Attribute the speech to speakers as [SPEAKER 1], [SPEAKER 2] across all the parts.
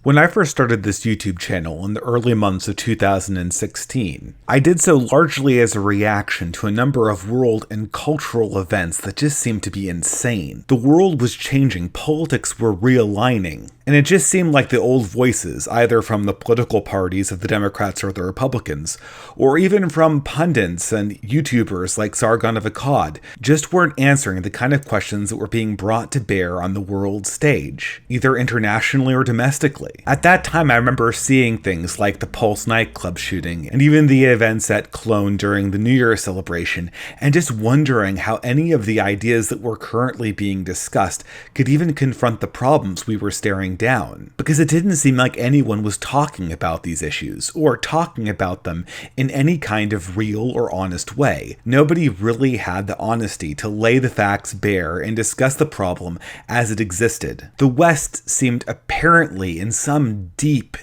[SPEAKER 1] When I first started this YouTube channel in the early months of 2016, I did so largely as a reaction to a number of world and cultural events that just seemed to be insane. The world was changing, politics were realigning, and it just seemed like the old voices, either from the political parties of the Democrats or the Republicans, or even from pundits and YouTubers like Sargon of Akkad, just weren't answering the kind of questions that were being brought to bear on the world stage, either internationally or domestically. At that time, I remember seeing things like the Pulse nightclub shooting, and even the events at Cologne during the New Year celebration, and just wondering how any of the ideas that were currently being discussed could even confront the problems we were staring down. Because it didn't seem like anyone was talking about these issues, or talking about them in any kind of real or honest way. Nobody really had the honesty to lay the facts bare and discuss the problem as it existed. The West seemed apparently in some deep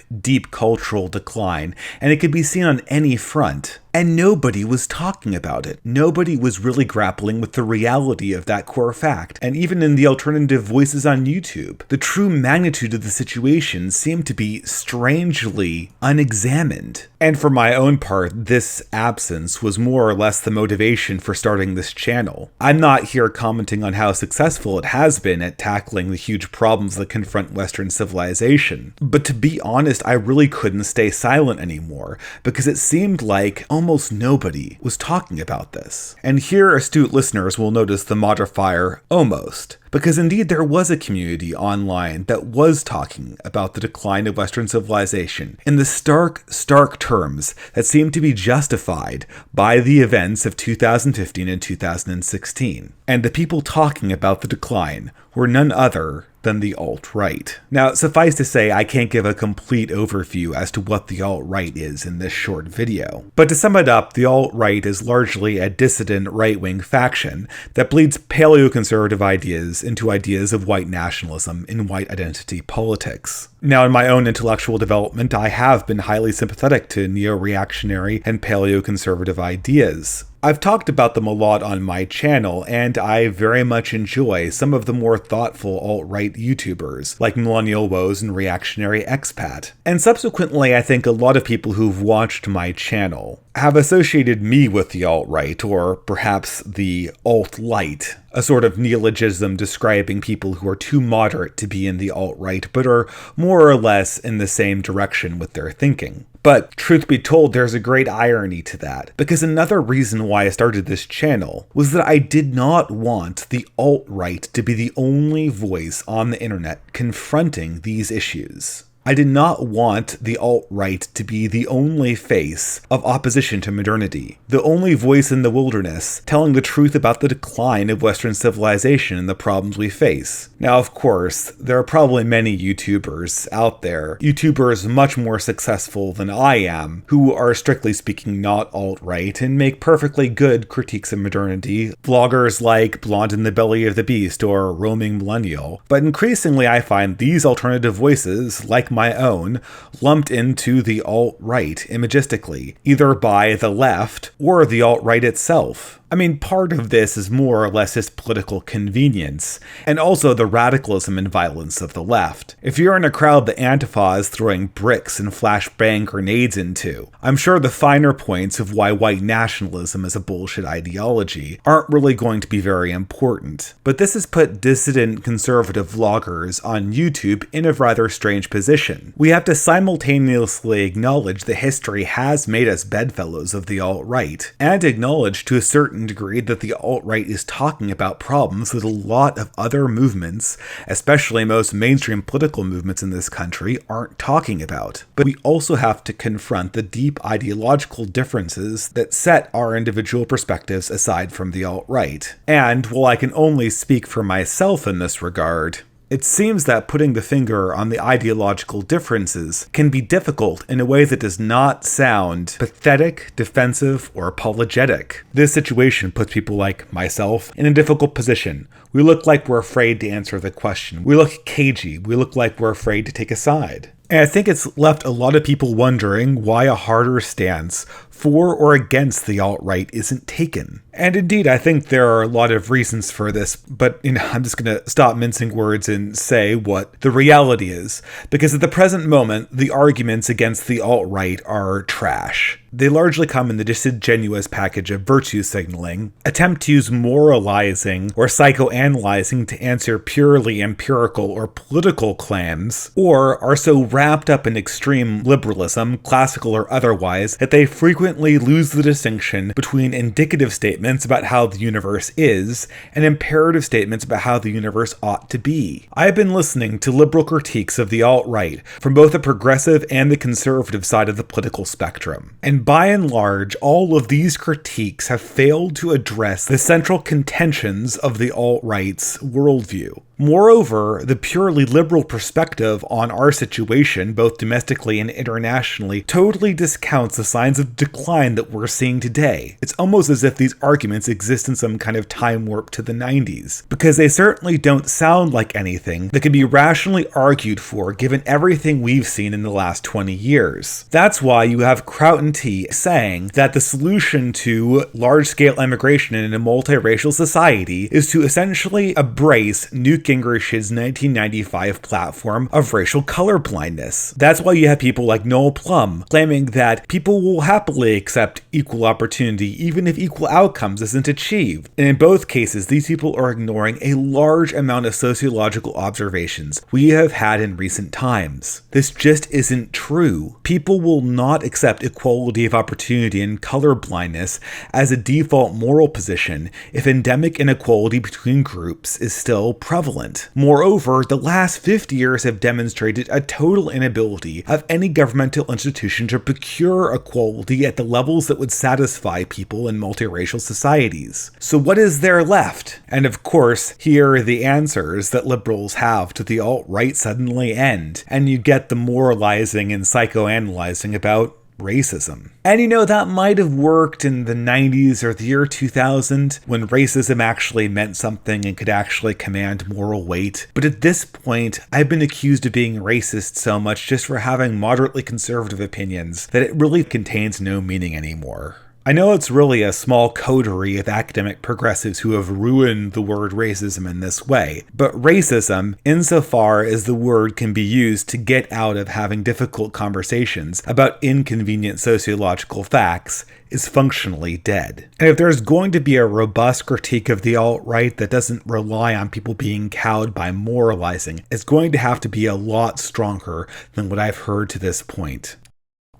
[SPEAKER 1] cultural decline, and it could be seen on any front. And nobody was talking about it. Nobody was really grappling with the reality of that core fact. And even in the alternative voices on YouTube, the true magnitude of the situation seemed to be strangely unexamined. And for my own part, this absence was more or less the motivation for starting this channel. I'm not here commenting on how successful it has been at tackling the huge problems that confront Western civilization. But to be honest, I really couldn't stay silent anymore, because it seemed like almost nobody was talking about this. And here astute listeners will notice the modifier almost, because indeed there was a community online that was talking about the decline of Western civilization in the stark terms that seemed to be justified by the events of 2015 and 2016. And the people talking about the decline were none other than the alt-right. Now, suffice to say, I can't give a complete overview as to what the alt-right is in this short video. But to sum it up, the alt-right is largely a dissident right-wing faction that bleeds paleoconservative ideas into ideas of white nationalism and white identity politics. Now, in my own intellectual development, I have been highly sympathetic to neo-reactionary and paleoconservative ideas. I've talked about them a lot on my channel, and I very much enjoy some of the more thoughtful alt-right YouTubers, like Millennial Woes and Reactionary Expat. And subsequently, I think a lot of people who've watched my channel have associated me with the alt-right, or perhaps the alt-light, a sort of neologism describing people who are too moderate to be in the alt-right, but are more or less in the same direction with their thinking. But truth be told, there's a great irony to that, because another reason why I started this channel was that I did not want the alt-right to be the only voice on the internet confronting these issues. I did not want the alt-right to be the only face of opposition to modernity, the only voice in the wilderness telling the truth about the decline of Western civilization and the problems we face. Now, of course, there are probably many YouTubers out there, YouTubers much more successful than I am, who are strictly speaking not alt-right and make perfectly good critiques of modernity, vloggers like Blonde in the Belly of the Beast or Roaming Millennial. But increasingly I find these alternative voices, like my own, lumped into the alt-right imagistically, either by the left or the alt-right itself. I mean, part of this is more or less just political convenience, and also the radicalism and violence of the left. If you're in a crowd that Antifa is throwing bricks and flashbang grenades into, I'm sure the finer points of why white nationalism is a bullshit ideology aren't really going to be very important. But this has put dissident conservative vloggers on YouTube in a rather strange position. We have to simultaneously acknowledge that history has made us bedfellows of the alt-right, and acknowledge to a certain degree that the alt-right is talking about problems that a lot of other movements, especially most mainstream political movements in this country, aren't talking about. But we also have to confront the deep ideological differences that set our individual perspectives aside from the alt-right. And while I can only speak for myself in this regard, it seems that putting the finger on the ideological differences can be difficult in a way that does not sound pathetic, defensive, or apologetic. This situation puts people like myself in a difficult position. We look like we're afraid to answer the question. We look cagey. We look like we're afraid to take a side. And I think it's left a lot of people wondering why a harder stance for or against the alt-right isn't taken. And indeed, I think there are a lot of reasons for this, but I'm just going to stop mincing words and say what the reality is. Because at the present moment, the arguments against the alt-right are trash. They largely come in the disingenuous package of virtue signaling, attempt to use moralizing or psychoanalyzing to answer purely empirical or political claims, or are so wrapped up in extreme liberalism, classical or otherwise, that they frequently lose the distinction between indicative statements about how the universe is and imperative statements about how the universe ought to be. I've been listening to liberal critiques of the alt-right from both the progressive and the conservative side of the political spectrum. And by and large, all of these critiques have failed to address the central contentions of the alt-right's worldview. Moreover, the purely liberal perspective on our situation, both domestically and internationally, totally discounts the signs of decline that we're seeing today. It's almost as if these arguments exist in some kind of time warp to the 90s, because they certainly don't sound like anything that can be rationally argued for given everything we've seen in the last 20 years. That's why you have Kraut and T saying that the solution to large-scale immigration in a multiracial society is to essentially embrace Newt Gingrich's 1995 platform of racial colorblindness. That's why you have people like Noel Plum claiming that people will happily accept equal opportunity even if equal outcomes isn't achieved. And in both cases, these people are ignoring a large amount of sociological observations we have had in recent times. This just isn't true. People will not accept equality of opportunity and colorblindness as a default moral position if endemic inequality between groups is still prevalent. Moreover, the last 50 years have demonstrated a total inability of any governmental institution to procure equality at the levels that would satisfy people in multiracial societies. So what is there left? And of course, here are the answers that liberals have to the alt-right suddenly end, and you get the moralizing and psychoanalyzing about racism. And that might have worked in the 90s or the year 2000 when racism actually meant something and could actually command moral weight. But at this point, I've been accused of being racist so much just for having moderately conservative opinions that it really contains no meaning anymore. I know it's really a small coterie of academic progressives who have ruined the word racism in this way, but racism, insofar as the word can be used to get out of having difficult conversations about inconvenient sociological facts, is functionally dead. And if there's going to be a robust critique of the alt-right that doesn't rely on people being cowed by moralizing, it's going to have to be a lot stronger than what I've heard to this point.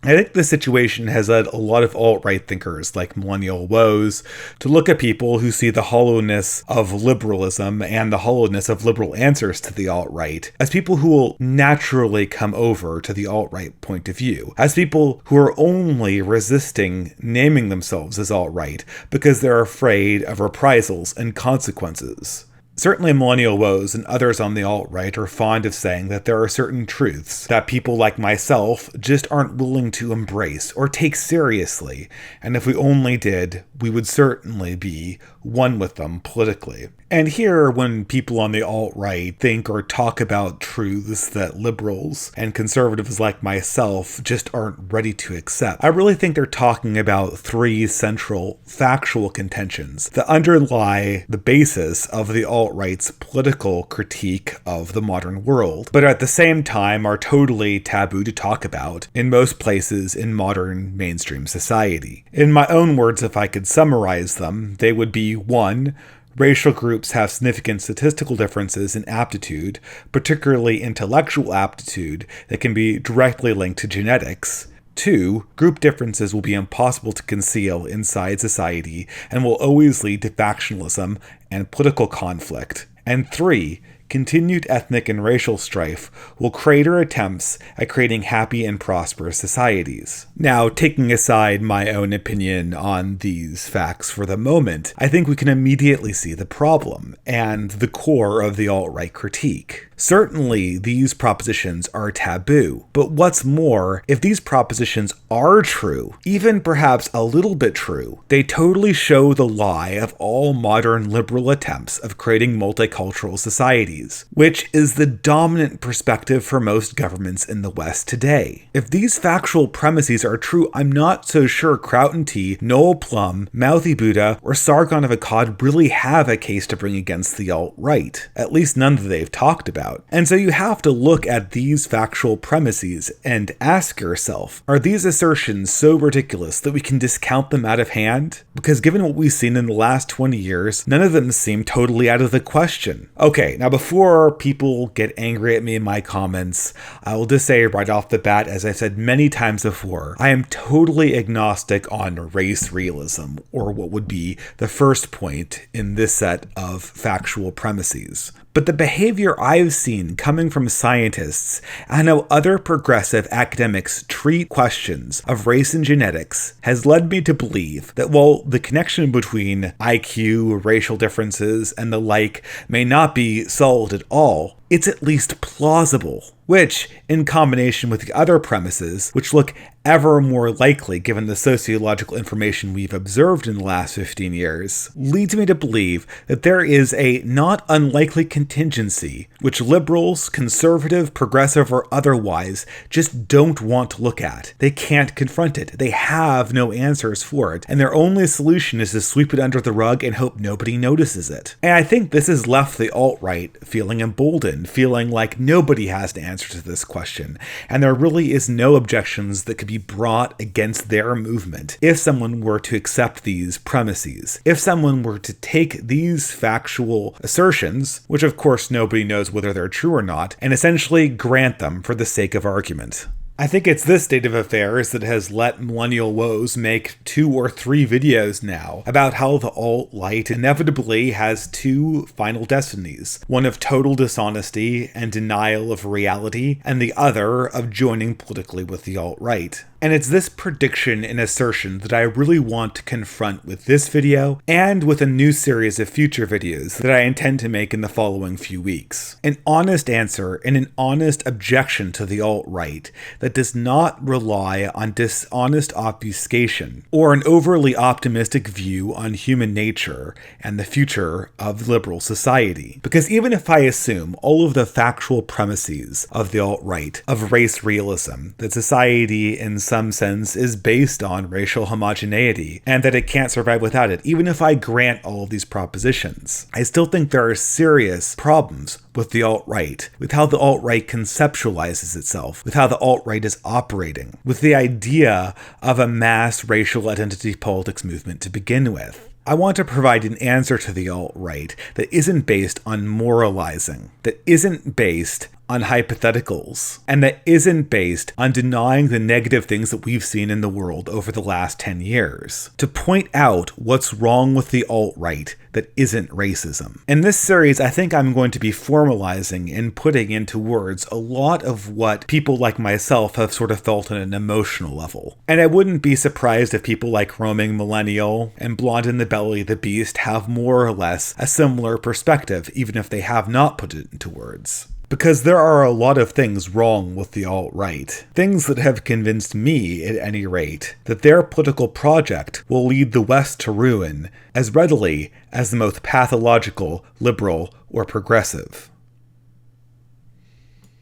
[SPEAKER 1] I think this situation has led a lot of alt-right thinkers like Millennial Woes to look at people who see the hollowness of liberalism and the hollowness of liberal answers to the alt-right as people who will naturally come over to the alt-right point of view, as people who are only resisting naming themselves as alt-right because they're afraid of reprisals and consequences. Certainly Millennial Woes and others on the alt-right are fond of saying that there are certain truths that people like myself just aren't willing to embrace or take seriously, and if we only did, we would certainly be one with them politically. And here, when people on the alt-right think or talk about truths that liberals and conservatives like myself just aren't ready to accept, I really think they're talking about three central factual contentions that underlie the basis of the alt-right's political critique of the modern world, but at the same time are totally taboo to talk about in most places in modern mainstream society. In my own words, if I could summarize them, they would be: 1. Racial groups have significant statistical differences in aptitude, particularly intellectual aptitude, that can be directly linked to genetics. 2. Group differences will be impossible to conceal inside society and will always lead to factionalism and political conflict. And 3. Continued ethnic and racial strife will crater attempts at creating happy and prosperous societies. Now, taking aside my own opinion on these facts for the moment, I think we can immediately see the problem and the core of the alt-right critique. Certainly, these propositions are taboo, but what's more, if these propositions are true, even perhaps a little bit true, they totally show the lie of all modern liberal attempts of creating multicultural societies. premises, which is the dominant perspective for most governments in the West today. If these factual premises are true, I'm not so sure Crown T, Noel Plum, Mouthy Buddha, or Sargon of Akkad really have a case to bring against the alt-right, at least none that they've talked about. And so you have to look at these factual premises and ask yourself, are these assertions so ridiculous that we can discount them out of hand? Because given what we've seen in the last 20 years, none of them seem totally out of the question. Okay, now before people get angry at me in my comments, I will just say right off the bat, as I've said many times before, I am totally agnostic on race realism, or what would be the first point in this set of factual premises. But the behavior I've seen coming from scientists and how other progressive academics treat questions of race and genetics has led me to believe that while the connection between IQ, racial differences, and the like may not be solved at all, it's at least plausible, which, in combination with the other premises, which look ever more likely given the sociological information we've observed in the last 15 years, leads me to believe that there is a not unlikely contingency which liberals, conservative, progressive, or otherwise just don't want to look at. They can't confront it. They have no answers for it, and their only solution is to sweep it under the rug and hope nobody notices it. And I think this has left the alt-right feeling emboldened, feeling like nobody has to answer to this question, and there really is no objections that could be brought against their movement if someone were to accept these premises, if someone were to take these factual assertions, which of course nobody knows whether they're true or not, and essentially grant them for the sake of argument. I think it's this state of affairs that has let Millennial Woes make 2 or 3 videos now about how the alt-right inevitably has 2 final destinies, one of total dishonesty and denial of reality, and the other of joining politically with the alt-right. And it's this prediction and assertion that I really want to confront with this video and with a new series of future videos that I intend to make in the following few weeks. An honest answer and an honest objection to the alt-right that does not rely on dishonest obfuscation or an overly optimistic view on human nature and the future of liberal society. Because even if I assume all of the factual premises of the alt-right, of race realism, that society in some sense is based on racial homogeneity and that it can't survive without it, even if I grant all of these propositions, I still think there are serious problems with the alt-right, with how the alt-right conceptualizes itself, with how the alt-right is operating, with the idea of a mass racial identity politics movement to begin with. I want to provide an answer to the alt-right that isn't based on moralizing, that isn't based on hypotheticals, and that isn't based on denying the negative things that we've seen in the world over the last 10 years. To point out what's wrong with the alt-right that isn't racism. In this series, I think I'm going to be formalizing and putting into words a lot of what people like myself have sort of felt on an emotional level. And I wouldn't be surprised if people like Roaming Millennial and Blonde in the Belly the Beast have more or less a similar perspective, even if they have not put it into words. Because there are a lot of things wrong with the alt-right. Things that have convinced me, at any rate, that their political project will lead the West to ruin as readily as the most pathological liberal or progressive.